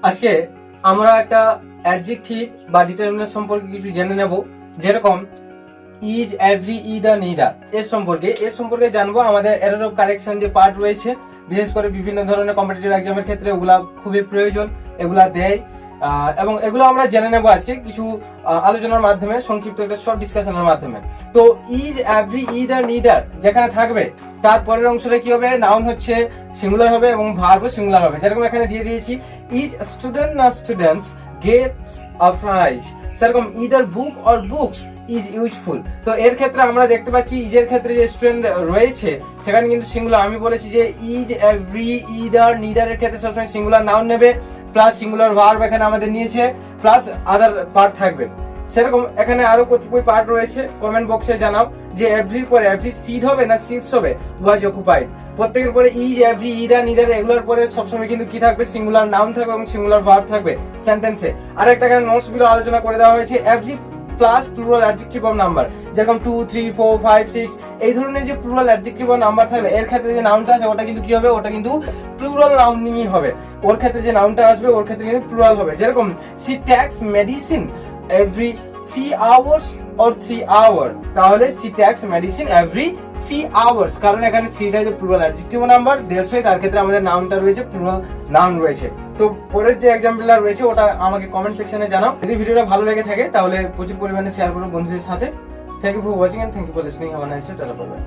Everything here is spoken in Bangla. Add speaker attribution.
Speaker 1: আজকে আমরা একটা অ্যাডজেক্টিভ বা ডিটারমিনেন্ট সম্পর্কে কিছু জেনে নেব, যেরকম ইজ, এভরি, ইদার, নিদার এর সম্পর্কে জানবো। আমাদের এরর অফ কারেকশন যে পার্ট রয়েছে, বিশেষ করে বিভিন্ন ধরনের কম্পিটিটিভ এক্সামের ক্ষেত্রে ওগুলা খুবই প্রয়োজন, এগুলা দেয় এবং এগুলো আমরা জেনে নেব আজকে কিছু আলোচনার মাধ্যমে, সংক্ষিপ্ত একটা শর্ট ডিসকাশনের মাধ্যমে। তো ইজ, এভরি, ইদার, নিদার যেখানে থাকবে তার পরের অংশটা কি হবে? নাউন হচ্ছে সিঙ্গুলার হবে এবং ভার্বও সিঙ্গুলার হবে। যেরকম এখানে দিয়ে দিয়েছি ইজ স্টুডেন্ট না স্টুডেন্টস গেটস আ প্রাইজ, সেরকম either book or books is useful. তো এর ক্ষেত্রে আমরা দেখতে পাচ্ছি ইজের ক্ষেত্রে যে স্টুডেন্ট রয়েছে সেখানে কিন্তু সিঙ্গুলার। আমি বলেছি যে ইজ, এভরি, ইদার, নিদারের ক্ষেত্রে সবসময় সিঙ্গুলার নাউন নেবে, প্লাস সিঙ্গুলার ভার্ব এখানে আমাদের নিয়েছে, প্লাস আদার পার্ট থাকবে। সেরকম এখানে আরো কতিপয় পার্ট রয়েছে, কমেন্ট বক্সে জানাও যে এভরির পরে এভরি সিড হবে না সিডস হবে, ওয়াজ অকুপাইড। প্রত্যেকের পরে ইজ, এভরি, ইদার, নিদার এগুলোর পরে সবসময় কিন্তু কি থাকবে? সিঙ্গুলার নাউন থাকবে এবং সিঙ্গুলার ভার্ব থাকবে সেন্টেন্সে। আর একটা এখানে নোটস গুলো আলোচনা করে দেওয়া হয়েছে every plus plural adjective of number, যেরকম 2, 3, 4, 5, 6 এই ধরনের যে প্লুরাল অ্যাডজেক্টিভ অফ নাম্বার থাকলে এর ক্ষেত্রে যে নাউনটা আছে ওটা কিন্তু কি হবে? ওটা কিন্তু প্লুরাল নাউনই হবে। ওর ক্ষেত্রে যে নাউনটা আসবে ওর ক্ষেত্রে কিন্তু প্লুরাল হবে। যেরকম she takes medicine every 3 hours or 3 hour, তাহলে she takes medicine every 3 hours, কারণ এখানে 3টা যে প্লুরাল অ্যাডজেক্টিভ নাম্বার, দেড়শোই তার ক্ষেত্রে আমাদের নাউনটা রয়েছে, প্লুরাল নাউন রয়েছে। তো পরের যে এক্সাম্পলটা রয়েছে ওটা আমাকে কমেন্ট সেকশনে জানাও। যদি ভিডিওটা ভালো লেগে থাকে তাহলে প্রচুর পরিমাণে শেয়ার করো বন্ধুদের সাথে। Thank you for watching and thank you for listening. Have a nice day. Tata bye by.